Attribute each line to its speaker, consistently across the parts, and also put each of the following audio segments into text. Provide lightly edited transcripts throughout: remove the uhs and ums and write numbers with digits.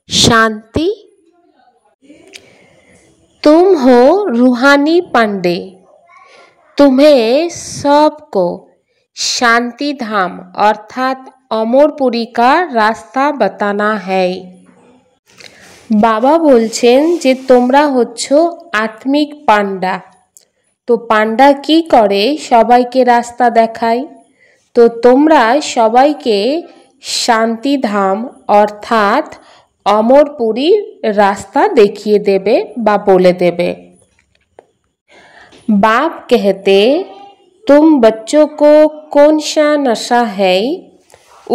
Speaker 1: शांति। तुम हो रूहानी पंडे। तुम्हें सबको शांति धाम अर्थात अमरपुरी का रास्ता बताना है। बाबा बोलছেন যে তোমরা হচ্ছো আত্মিক পান্ডা। তো পান্ডা কি করে? সবাইকে রাস্তা দেখায়। তো তোমরা সবাইকে শান্তি ধাম অর্থাৎ अमरपुरीर रास्ता देखिए देवे बा बोले देवे। बाप कहते तुम बच्चों को कौन सा नशा है,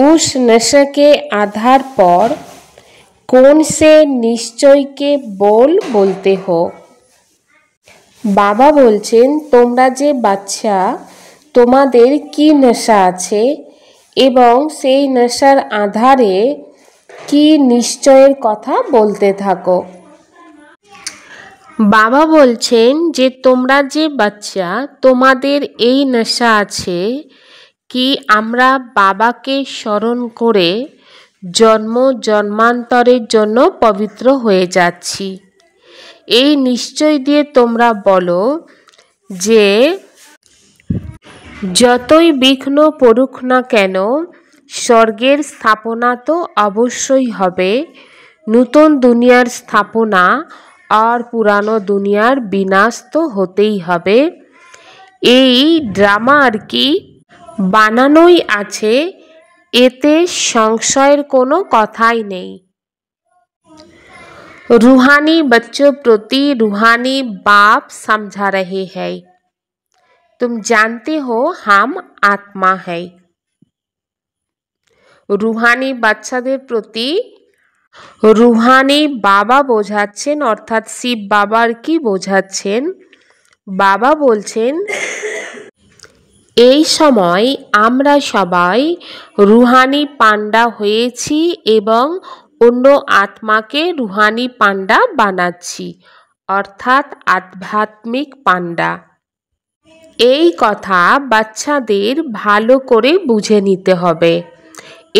Speaker 1: उस नशे के आधार पर कौन से निश्चय के बोल बोलते हो। बाबा बोलছেন তোমরা যে বাচ্চা তোমাদের কি নেশা আছে এবং সেই নেশার আধারে কি নিশ্চয়ের কথা বলতে থাকো। বাবা বলছেন যে তোমরা যে বাচ্চা তোমাদের এই নেশা আছে কি আমরা বাবাকে স্মরণ করে জন্ম জন্মান্তরের জন্য পবিত্র হয়ে যাচ্ছি। এই নিশ্চয় দিয়ে তোমরা বলো যে যতই বিঘ্ন পড়ুক না কেন স্বর্গের স্থাপনা তো অবশ্যই হবে, নূতন দুনিয়ার স্থাপনা আর পুরানো দুনিয়ার বিনাশ তো হতেই হবে। এই ড্রামা আর কি বানানোই আছে, এতে সংশয়ের কোনো কথাই নেই। रूहानी बच्चों प्रति रूहानी बाप समझा रहे हैं, तुम जानते हो हम आत्मा है। रूहानी বাচ্চাদের প্রতি রুহানি বাবা বোঝাচ্ছেন অর্থাৎ শিব বাবার কি বোঝাচ্ছেন। বাবা বলছেন এই সময় আমরা সবাই রুহানি পান্ডা হয়েছি এবং অন্য আত্মাকে রুহানি পান্ডা বানাচ্ছি অর্থাৎ আধ্যাত্মিক পান্ডা। এই কথা বাচ্চাদের ভালো করে বুঝে নিতে হবে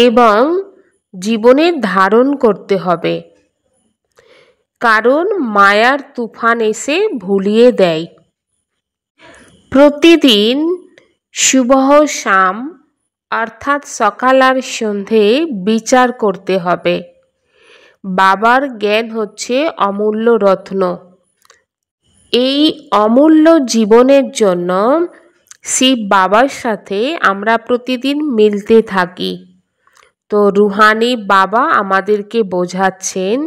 Speaker 1: এবং জীবনে ধারণ করতে হবে, কারণ মায়ার তুফান এসে ভুলিয়ে দেয়। প্রতিদিন সুবহ শাম অর্থাৎ সকাল আর সন্ধে বিচার করতে হবে। বাবার জ্ঞান হচ্ছে অমূল্য রত্ন। এই অমূল্য জীবনের জন্য শিব বাবার সাথে আমরা প্রতিদিন মিলতে থাকি। তো রুহানি বাবা আমাদেরকে বোঝাচ্ছেন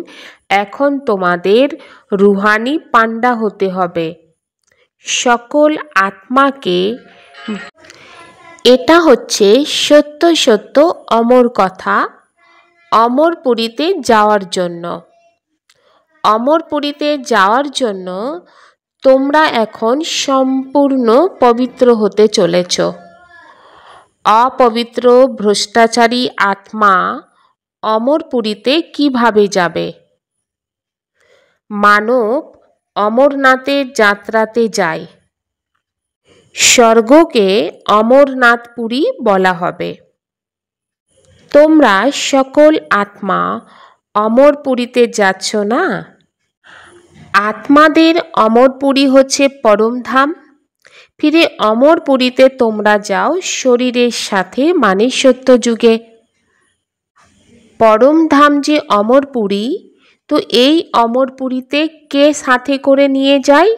Speaker 1: এখন তোমাদের রুহানি পান্ডা হতে হবে। সকল আত্মাকে এটা হচ্ছে সত্য সত্য অমর কথা, অমরপুরীতে যাওয়ার জন্য। অমরপুরীতে যাওয়ার জন্য তোমরা এখন সম্পূর্ণ পবিত্র হতে চলেছ। অপবিত্র ভ্রষ্টাচারী আত্মা অমরপুরীতে কিভাবে যাবে? মানব অমরনাথের যাত্রাতে যায়। স্বর্গকে অমরনাথপুরী বলা হবে। তোমরা সকল আত্মা অমরপুরীতে যাচ্ছ না? আত্মাদের অমরপুরী হচ্ছে পরমধাম। ফিরে অমরপুরীতে তোমরা যাও শরীরের সাথে মানে সত্য যুগে। পরমধাম যে অমরপুরী, তো এই অমরপুরীতে কে সাথে করে নিয়ে যায়?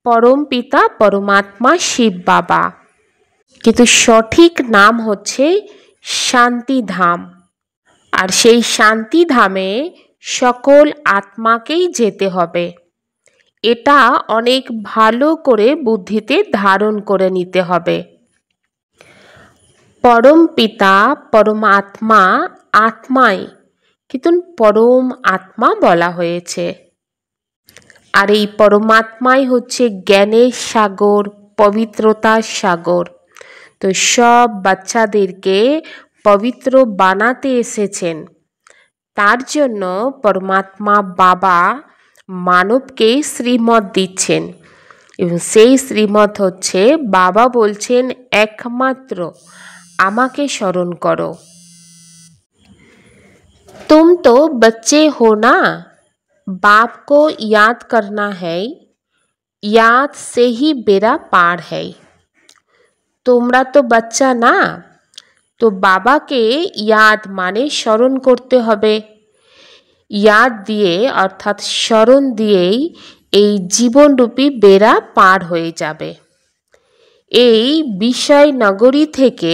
Speaker 1: পরম পিতা পরমাত্মা শিব বাবা, কিন্তু সঠিক নাম হচ্ছে শান্তিধাম। আর সেই শান্তিধামে সকল আত্মাকেই যেতে হবে। এটা অনেক ভালো করে বুদ্ধিতে ধারণ করে নিতে হবে। পরম পিতা পরমাত্মা আত্মাই, কিন্তু পরম আত্মা বলা হয়েছে। আর এই পরমাত্মাই হচ্ছে জ্ঞানের সাগর, পবিত্রতার সাগর। তো সব বাচ্চাদেরকে পবিত্র বানাতে এসেছেন। তার জন্য পরমাত্মা বাবা মানবকে শ্রীমত দিচ্ছেন এবং সেই শ্রীমত হচ্ছে বাবা বলছেন একমাত্র আমাকে স্মরণ করো। तुम तो बच्चे हो ना, बाप को याद करना है, याद से ही बेड़ा पार है। তোমরা তো বাচ্চা না, তো বাবাকে ইয়াদ মানে স্মরণ করতে হবে। ইয়াদ দিয়ে অর্থাৎ স্মরণ দিয়েই এই জীবনরূপী বেড়া পার হয়ে যাবে। এই বিষয় নগরী থেকে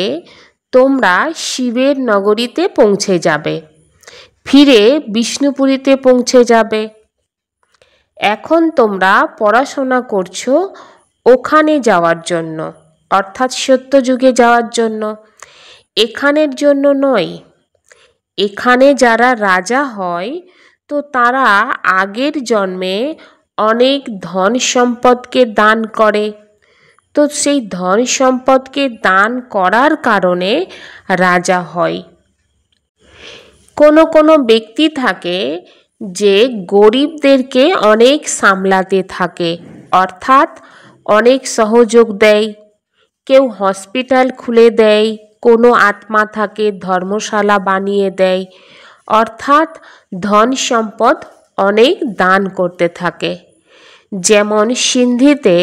Speaker 1: তোমরা শিবের নগরীতে পৌঁছে যাবে, ফিরে বিষ্ণুপুরীতে পৌঁছে যাবে। এখন তোমরা পড়াশোনা করছো ওখানে যাওয়ার জন্য, অর্থাৎ সত্যযুগে যাওয়ার জন্য, এখানের জন্য নয়। এখানে যারা রাজা হয় তো তারা আগের জন্মে অনেক ধন সম্পদকে দান করে, তো সেই ধন সম্পদকে দান করার কারণে রাজা হয়। কোনো কোনো ব্যক্তি থাকে যে গরিবদেরকে অনেক সামলাতে থাকে, অর্থাৎ অনেক সহযোগ দেয়। কেউ হসপিটাল খুলে দেয়, কোনো আত্মা থাকে ধর্মশালা বানিয়ে দেয়, অর্থাৎ ধন সম্পদ অনেক দান করতে থাকে। যেমন সিন্ধিতে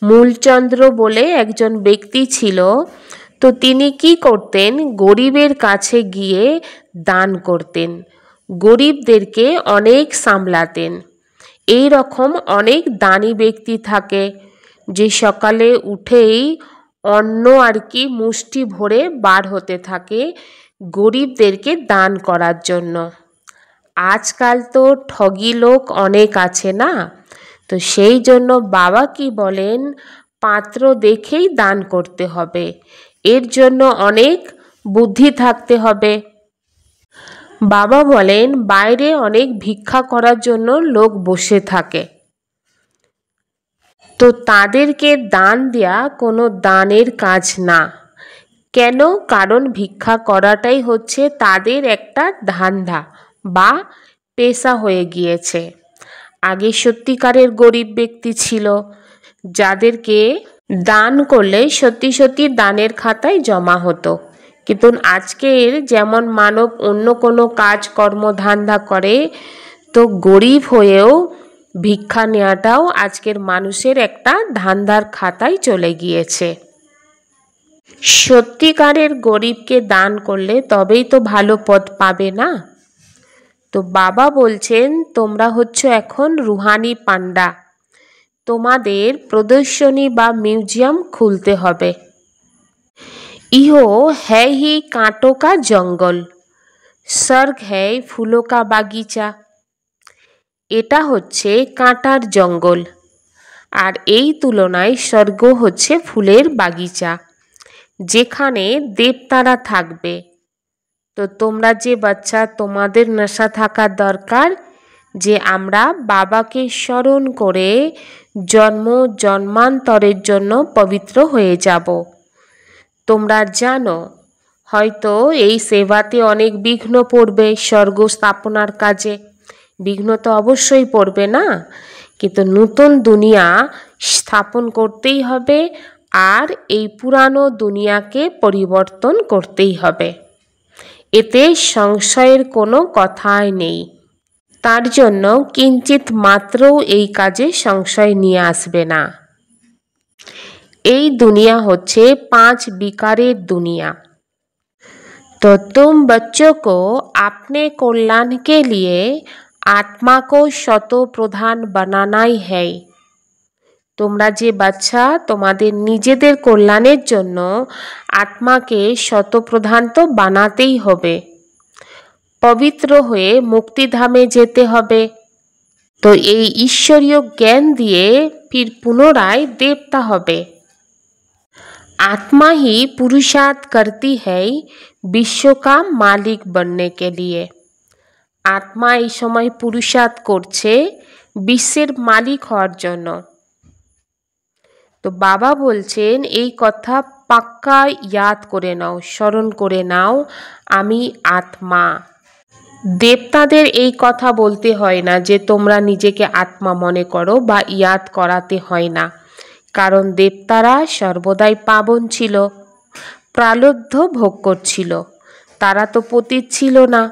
Speaker 1: মূলচন্দ্র বলে একজন ব্যক্তি ছিল, তো তিনি কি করতেন, গরিবের কাছে গিয়ে দান করতেন, গরিবদেরকে অনেক সামলাতেন। এই রকম অনেক দানি ব্যক্তি থাকে যে সকালে উঠেই অন্ন আর কি মুষ্টি ভরে বার হতে থাকে গরিবদেরকে দান করার জন্য। আজকাল তো ঠগি লোক অনেক আছে না, তো সেই জন্য বাবা কি বলেন, পাত্র দেখেই দান করতে হবে, এর জন্য অনেক বুদ্ধি থাকতে হবে। বাবা বলেন বাইরে অনেক ভিক্ষা করার জন্য লোক বসে থাকে, তো তাদেরকে দান দেয়া কোনো দানের কাজ না। কেন? কারণ ভিক্ষা করাটাই হচ্ছে তাদের একটা ধান্দা বা পেশা হয়ে গিয়েছে। আগে সত্যিকারের গরিব ব্যক্তি ছিল যাদেরকে দান করলে সত্যি সত্যি দানের খাতায় জমা হতো, কিন্তু আজকের যেমন মানব অন্য কোনো কাজ কর্মধান্দা করে, তো গরিব হয়েও ভিক্ষা নেওয়াটাও আজকের মানুষের একটা ধান্দার খাতায় চলে গিয়েছে। সত্যিকারের গরিবকে দান করলে তবেই তো ভালো পদ পাবে না। তো বাবা বলছেন তোমরা হচ্ছ এখন রুহানি পান্ডা, তোমাদের প্রদর্শনী বা মিউজিয়াম খুলতে হবে। ইহো হ্যায় হি কাঁটো কা জঙ্গল, স্বর্গ হ্যায় ফুলো কা বাগিচা। এটা হচ্ছে কাঁটার জঙ্গল, আর এই তুলনায় স্বর্গ হচ্ছে ফুলের বাগিচা, যেখানে দেবতারা থাকবে। তো তোমরা যে বাচ্চা, তোমাদের নেশা থাকা দরকার যে আমরা বাবাকে স্মরণ করে জন্ম জন্মান্তরের জন্য পবিত্র হয়ে যাব। তোমরা জানো হয়তো এই সেবাতে অনেক বিঘ্ন পড়বে, স্বর্গ স্থাপনার কাজে বিঘ্ন তো অবশ্যই পড়বে না, কিন্তু নতুন দুনিয়া স্থাপন করতেই হবে, আর এই পুরানো দুনিয়াকে পরিবর্তন করতেই হবে, এতে সংশয়ের কোনো কথাই নেই। তার জন্য কিঞ্চিত মাত্রও এই কাজে সংশয় নিয়ে আসবে না। এই দুনিয়া হচ্ছে 5 विकारेर दुनिया। तो तुम बच्चों को अपने कल्याण के लिए आत्मा को शतो प्रधान बनानाई है। তোমরা যে বাচ্চা, তোমাদের নিজেদের কল্যাণের জন্য আত্মাকে শতপ্রধান তো বানাতেই হবে, পবিত্র হয়ে মুক্তিধামে যেতে হবে। তো এই ঈশ্বরীয় জ্ঞান দিয়ে ফির পুনরায় দেবতা হবে। आत्मा ही पुरुषार्थ करती है विश्व का मालिक बनने के लिए। आत्मा এই সময় পুরুষার্থ করছে বিশ্বের মালিক হওয়ার জন্য। তো বাবা বলছেন এই কথা পাক্কা ইয়াদ করে নাও, স্মরণ করে নাও, আমি আত্মা। দেবতাদের এই কথা বলতে হয় না যে তোমরা নিজেকে আত্মা মনে করো, বা ইয়াদ করাতে হয় না, কারণ দেবতারা সর্বদাই পাবন ছিল, প্রালব্ধ ভোগ করছিল, তারা তো পতিত ছিল না।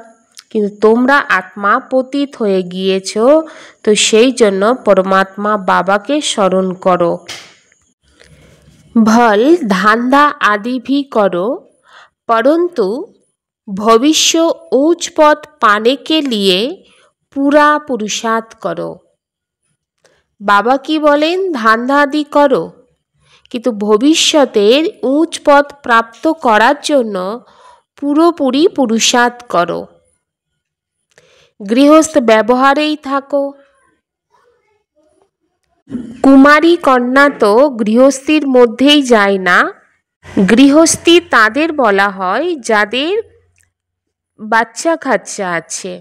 Speaker 1: কিন্তু তোমরা আত্মা পতিত হয়ে গিয়েছ, তো সেই জন্য পরমাত্মা বাবাকে স্মরণ করো। भल धांधा आदि भी करो, परंतु भविष्य उच्च पद पाने के लिए पूरा पुरुषार्थ करो। बाबा की बोलें धांधा आदि करो, किन्तु भविष्यतेर उच्च पद प्राप्त करार जोन्नो पुरोपुरी पुरुषार्थ करो। गृहस्थ व्यवहारेई थाको। कुमारी कन्या तो गृहस्थीर मध्येई जाय ना। गृहस्थी तादेर बला हय जादेर बाच्चा काच्चा आछे।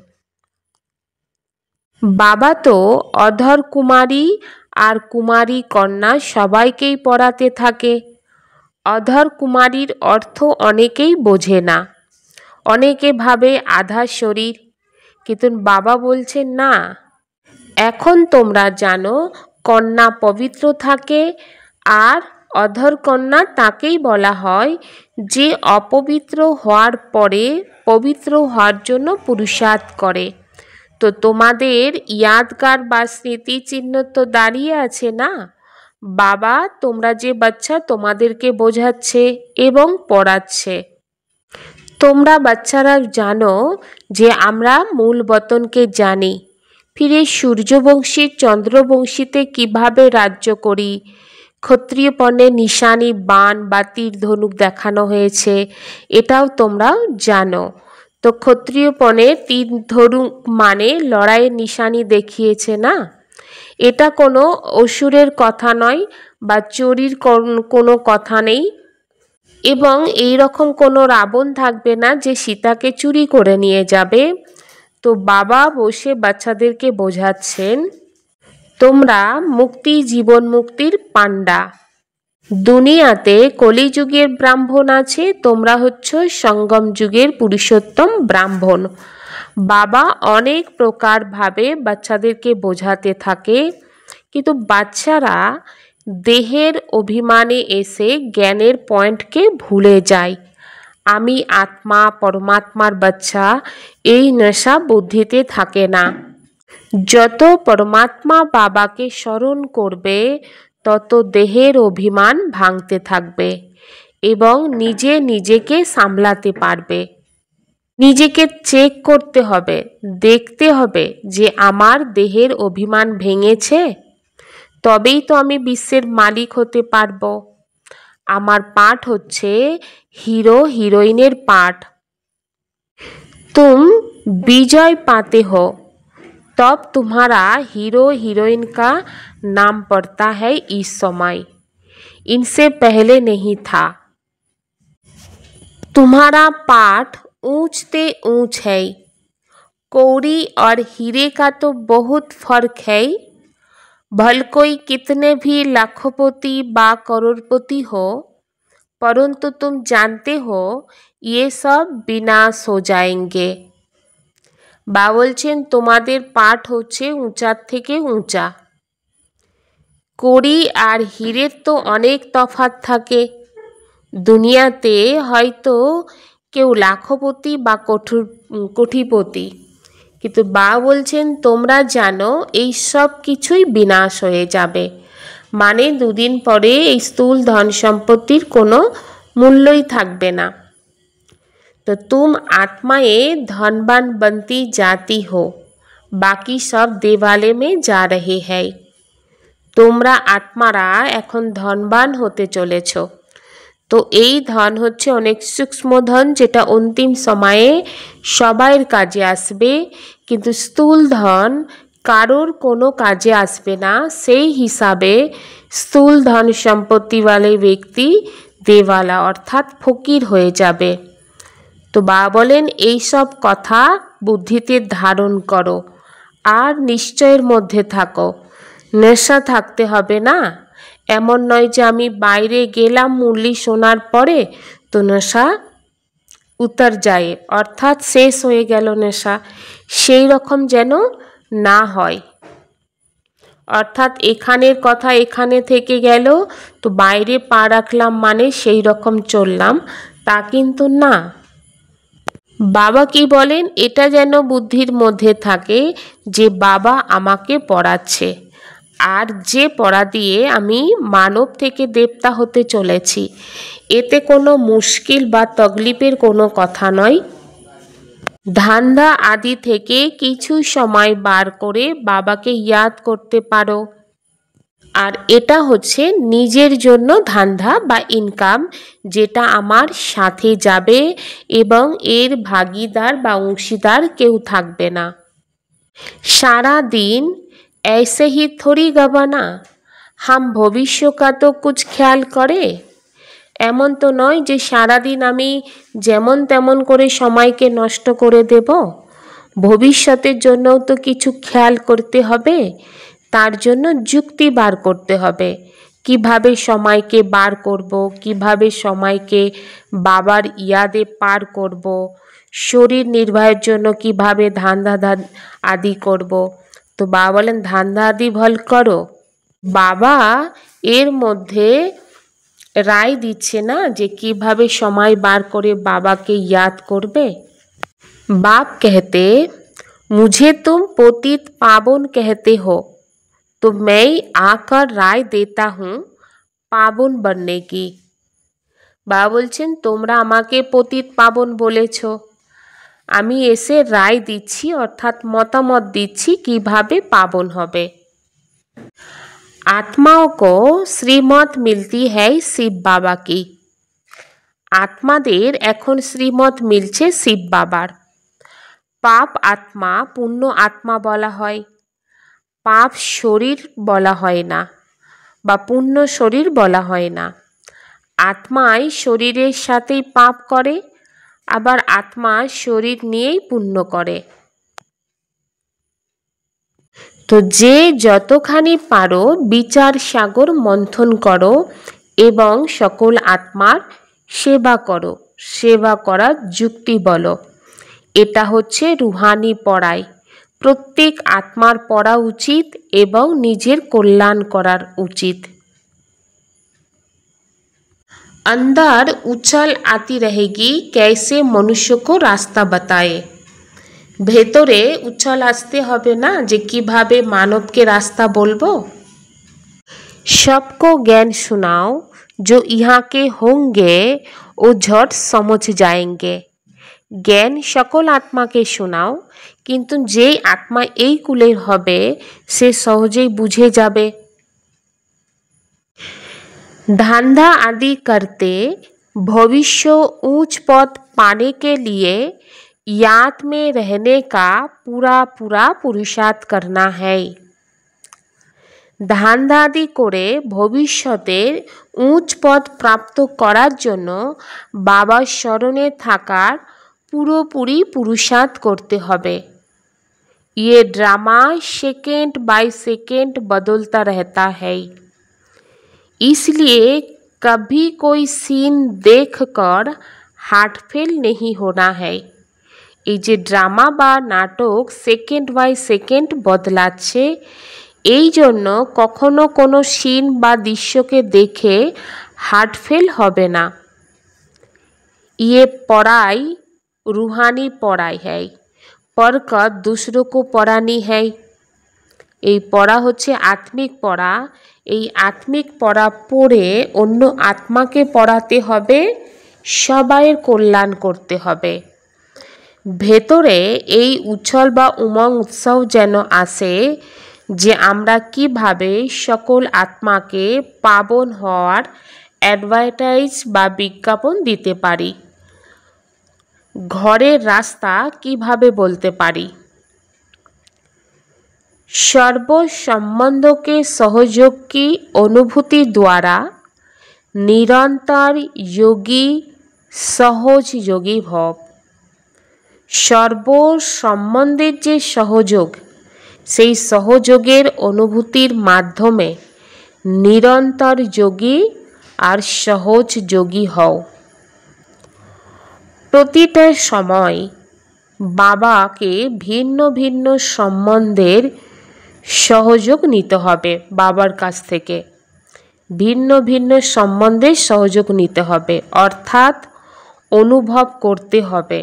Speaker 1: बाबा तो अधर कुमारी और कुमारी कन्या सबाइकेई पढ़ाते थाके। अधर कुमारीर अर्थ अनेकेई बोझे ना, अनेके भावे आधा शरीर, किन्तु बाबा बोलछेन ना, एखन तोमरा जानो कन्या पवित्र थाके और अधर कन्या ताकेई बला हय जे अपवित्र होवार परे पवित्र होवार जोन्नो पुरुषार्थ करे। तो तोमादेर यादगार बा स्मृति चिन्ह तो दाड़िये आछे ना। बाबा तोमरा जे बाच्चा तोमादेरके बोझाच्छे एवं पढ़ाच्छे। तोमरा बाच्चारा जानो जे आमरा मूल बतनके जानी, फिरे सूर्यवंशी चंद्रवंशीते किभाबे राज्य करी, क्षत्रियपणे निशानी बाण बा तीर धनुक देखानो हयेछे एटाओ तोमरा जानो। तो क्षत्रियपणे तीर धनुक माने लड़ाइयेर निशानी देखिएछे ना। एटा कोनो असुरेर कथा नय बा चोरीर कोनो कथा नेई एबं एई रकम कोनो रावण थाकबे ना जे सीताके चुरी करे निये जाबे। तो बाबा बसे बाच्चादेरके बोझाच्छेन तोमरा मुक्ति जीवन मुक्तिर पांडा। दुनियाते कलिजुगेर ब्राह्मण आछे, तोमरा हच्छो संगम जुगेर पुरुषोत्तम ब्राह्मण। बाबा अनेक प्रकार भावे बाच्चादेरके बोझाते थाके, किन्तु बाच्चारा देहेर अभिमाने एसे ज्ञानेर पॉइंटके भूले जाय। आमी आत्मा परमात्मार बाच्चा एई नेशा बुद्धिते थाके ना। যত परमात्मा बाबाके स्मरण करबे तत देहेर अभिमान भांगते थाकबे एवं निजे निजेके सामलाते पारबे। निजेके चेक करते हबे, देखते हबे जे आमार देहेर अभिमान भेंगेछे, तबेई तो आमी विश्वेर मालिक होते पारबो। आमार पाठ होच्छे हिरो हिरोइनेर पाठ। तुम विजय पाते हो तब तुम्हारा हीरो हीरोइन का नाम पड़ता है इस समय, इनसे पहले नहीं था। तुम्हारा पाठ ऊंचते ऊंच है। कौड़ी और हीरे का तो बहुत फर्क है। भल कोई कितने भी लाखोपति बा करोड़पति हो, परंतु तुम जानते हो ये सब विनाश हो जाएंगे। बा बोलছেন তোমাদের পাঠ হচ্ছে উঁচার থেকে উঁচা। কড়ি আর হীরের তো অনেক তফাৎ থাকে। দুনিয়াতে হয়তো কেউ লাখপতি বা কোটিপতি, কিন্তু বা বলছেন তোমরা জানো এই সব কিছুই বিনাশ হয়ে যাবে। মানে দুদিন পরে এই স্থূল ধন সম্পত্তির কোনো মূল্যই থাকবে না। तो तुम आत्माएं धनवान बनती जाती हो, बाकी सब देवालय में जा रहे हैं। তোমরা आत्मारा এখন ধনবান হতে চলেছো। তো এই ধন হচ্ছে অনেক সূক্ষ্ম ধন যেটা অন্তিম সময়ে সবাইয়ের কাজে আসবে, কিন্তু স্থূল ধন কারোর কোনো কাজে আসবে না। সেই হিসাবে স্থূল ধন সম্পত্তিওয়ালা ব্যক্তি দেওয়ালা অর্থাৎ ফকির হয়ে যাবে। तो बाबा बोलेन এই সব কথা বুদ্ধিতে ধারণ করো আর নিশ্চয়ের মধ্যে থাকো। নেশা থাকতে হবে না। এমন নয় যে আমি বাইরে গেলাম মুরলি শোনার পরে তো নেশা উতর যায় অর্থাৎ শেষ হয়ে গেল নেশা, সেই রকম যেন না হয়। অর্থাৎ এখানের কথা এখানে থেকে গেল, তো বাইরে পা রাখলাম মানে সেই রকম চললাম, তা কিন্তু না। বাবা কি বলেন, এটা যেন বুদ্ধির মধ্যে থাকে যে বাবা আমাকে পড়াচ্ছে, আর যে পড়া দিয়ে আমি মানব থেকে দেবতা হতে চলেছি, এতে কোনো মুশকিল বা তকলিফের কোনো কথা নয়। ধান্দা আদি থেকে কিছু সময় বার করে বাবাকে ইয়াদ করতে পারো। আর এটা হচ্ছে নিজের জন্য ধান্দা বা ইনকাম, যেটা আমার সাথে যাবে এবং এর ভাগিদার বা অংশীদার কেউ থাকবে না। सारा दिन ऐसे ही थोड़ी गवाना, हम भविष्य का तो कुछ ख्याल करे। এমন তো নয় যে সারাদিন আমি যেমন তেমন করে সময়কে নষ্ট করে দেব, ভবিষ্যতের জন্যও তো কিছু খেয়াল করতে হবে। তার জন্য যুক্তি বার করতে হবে, কিভাবে সময়কে বার করব, কিভাবে সময়কে বাবার ইয়াদে পার করব, শরীর নির্বাহের জন্য কিভাবে ধান্দা আদি করব। তো বাবা বলেন ধান্দা আদি ভল করো। বাবা এর মধ্যে রায় দিচ্ছে না যে কিভাবে সময় বার করে বাবাকে याद করবে। बाप कहते मुझे तुम पतित पावन कहते हो, तो मैं आकर राय देता हूँ पावन बनने की। বাবা বলছেন তোমরা আমাকে পতিত পাবন বলেছ, আমি এসে রায় দিচ্ছি অর্থাৎ মতামত দিচ্ছি কিভাবে পাবন হবে। आत्माओं को श्रीमत मिलती है शिव बाबा की। आत्मादेर एखन श्रीमत मिलছে शिव बाबार। पाप आत्मा पुण्य आत्मा बला হয়, पाप शरीर बला হয় না বা পুণ্য শরীর বলা হয় না। আত্মাই শরীরের সাথেই পাপ করে, আবার আত্মা শরীর নিয়েই পুণ্য করে। তো যে যতখানি পারো বিচার সাগর মন্থন করো এবং সকল আত্মার সেবা করো, সেবা করার যুক্তি বলো। এটা হচ্ছে রুহানি পড়াই, প্রত্যেক আত্মার পড়া উচিত এবং নিজের কল্যাণ করার উচিত। अंदर उछल आती रहेगी कैसे मनुष्य को रास्ता बताए। ভেতরে উচ্ছল আসতে হবে না যে কিভাবে মানবকে রাস্তা বলবো। सबको ज्ञान सुनाओ, जो यहाँ के होंगे वो झट समझ जाएंगे। জ্ঞান সকল আত্মাকে শোনাও, কিন্তু যেই আত্মা এই কুলের হবে সে সহজেই বুঝে যাবে। धंधा आदि करते भविष्य ऊंच पद पाने के लिए याद में रहने का पूरा पूरा पुरुषार्थ करना है। ধান্দা আদি করে ভবিষ্যতের উচ্চ পদ প্রাপ্ত করার জন্য বাবার স্মরণে থাকার পুরোপুরি পুরুষার্থ করতে হবে। ये ड्रामा सेकेंड बाय सेकेंड बदलता रहता है, इसलिए कभी कोई सीन देखकर हार्ट फेल नहीं होना है। এই যে ড্রামা বা নাটক সেকেন্ড বাই সেকেন্ড বদলাচ্ছে, এই জন্য কখনো কোনো সিন বা দৃশ্যকে দেখে হার্ট ফেল হবে না। ये पढ़ाई रूहानी पढ़ाई है, पढ़कर दूसरों को पढ़ानी है। এই পড়া হচ্ছে আত্মিক পড়া, এই আত্মিক পড়া পড়ে অন্য আত্মাকে পড়াতে হবে, সবাইয়ের কল্যাণ করতে হবে। ভেতরে এই উচ্ছল বা উমং উৎসব যেন আসে যে আমরা কিভাবে সকল আত্মাকে পাবন হওয়ার অ্যাডভার্টাইজ বা বিজ্ঞাপন দিতে পারি, ঘরের রাস্তা কিভাবে বলতে পারি। सर्व संबंधों के सहयोग की अनुभूति द्वारा निरंतर योगी सहज योगी भव। सर्व सम्बन्धेर जे सहयोग, সেই সহযোগের অনুভূতির মাধ্যমে নিরন্তর যোগী আর সহজ যোগী হও। প্রতিটা সময় বাবাকে ভিন্ন ভিন্ন সম্বন্ধের সহযোগ নিতে হবে, বাবার কাছ থেকে ভিন্ন ভিন্ন সম্বন্ধের সহযোগ নিতে হবে, অর্থাৎ অনুভব করতে হবে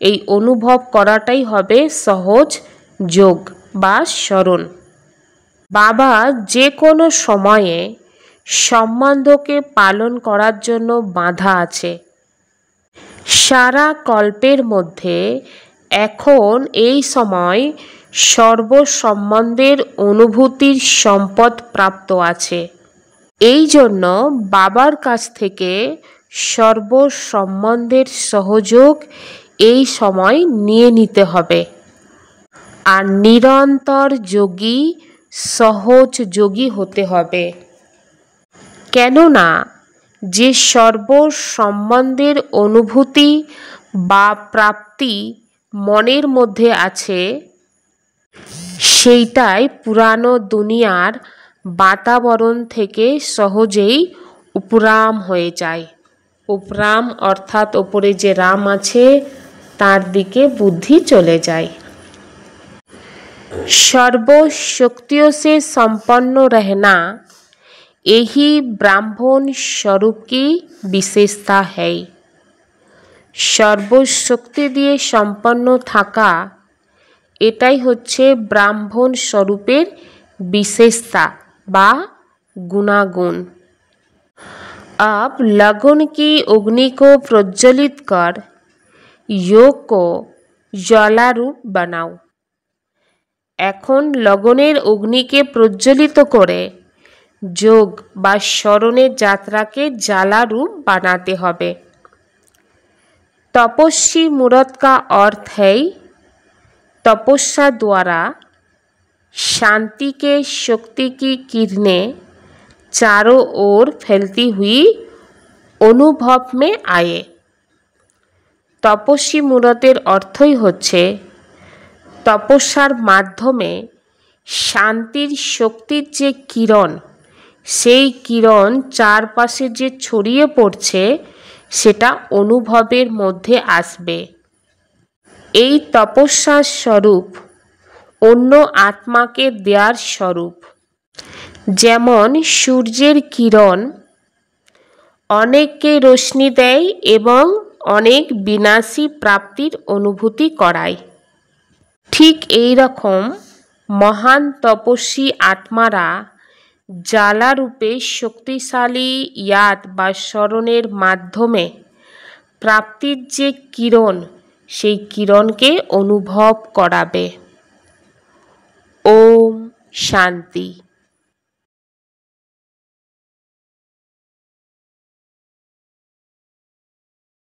Speaker 1: এই অনুভব করাটাই হবে সহজ যোগ বা স্মরণ। বাবা যে কোনো সময়ে সম্বন্ধকে পালন করার জন্য বাঁধা আছে। সারা কল্পের মধ্যে এখন এই সময় সর্বসম্বন্ধের অনুভূতির সম্পদ প্রাপ্ত আছে। এই জন্য বাবার কাছ থেকে সর্বসম্বন্ধের সহযোগ এই সময় নিয়ে নিতে হবে। আর নিরন্তর যোগী সহজ যোগী হতে হবে। কেননা যে সর্বসম্বন্ধের অনুভূতি বা প্রাপ্তি মনের মধ্যে আছে সেইটাই পুরানো দুনিয়ার বাতাবরণ থেকে সহজেই উপরাম হয়ে যায়। উপরাম অর্থাৎ ওপরে যে রাম আছে তার দিকে বুদ্ধি চলে যায়। सर्वशक्तियों से संपन्न रहना यही ब्राह्मण स्वरूप की विशेषता है। सर्वशक्ति दिए सम्पन्न थाका एटाई होच्छे ब्राह्मण स्वरूपेर विशेषता बा गुणागुण। अब लगन की अग्नि को प्रज्वलित कर योग को ज्वालारूप बनाओ। এখন লগনের অগ্নিকে প্রজ্বলিত করে যোগ বা স্মরণের যাত্রাকে জ্বালারূপ বানাতে হবে। तपस्वी मूर्त का अर्थ है तपस्या द्वारा शांति के शक्ति की किरणें चारों ओर फैलती हुई अनुभव में आए। तपस्वी मूर्तेर अर्थई होच्छे तपस्यार माध्यमे शांतिर शक्तिर जे किरण सेई किरण चारपाशे जे छड़िए पड़छे सेटा अनुभवेर मध्य आसबे। एई तपस्यार स्वरूप अन्य आत्माके देयार स्वरूप। जेमन सूर्येर किरण अनेकके रोशनी देय एवं अनेक विनाशी प्राप्तिर अनुभूति कराय। ठीक এই রকম মহান তপস্বী আত্মারা জ্বালা রূপে শক্তিশালী ইয়াদ বা স্মরণের মাধ্যমে প্রাপ্তির যে কিরণ সেই কিরণকে অনুভব করাবে। ওম শান্তি।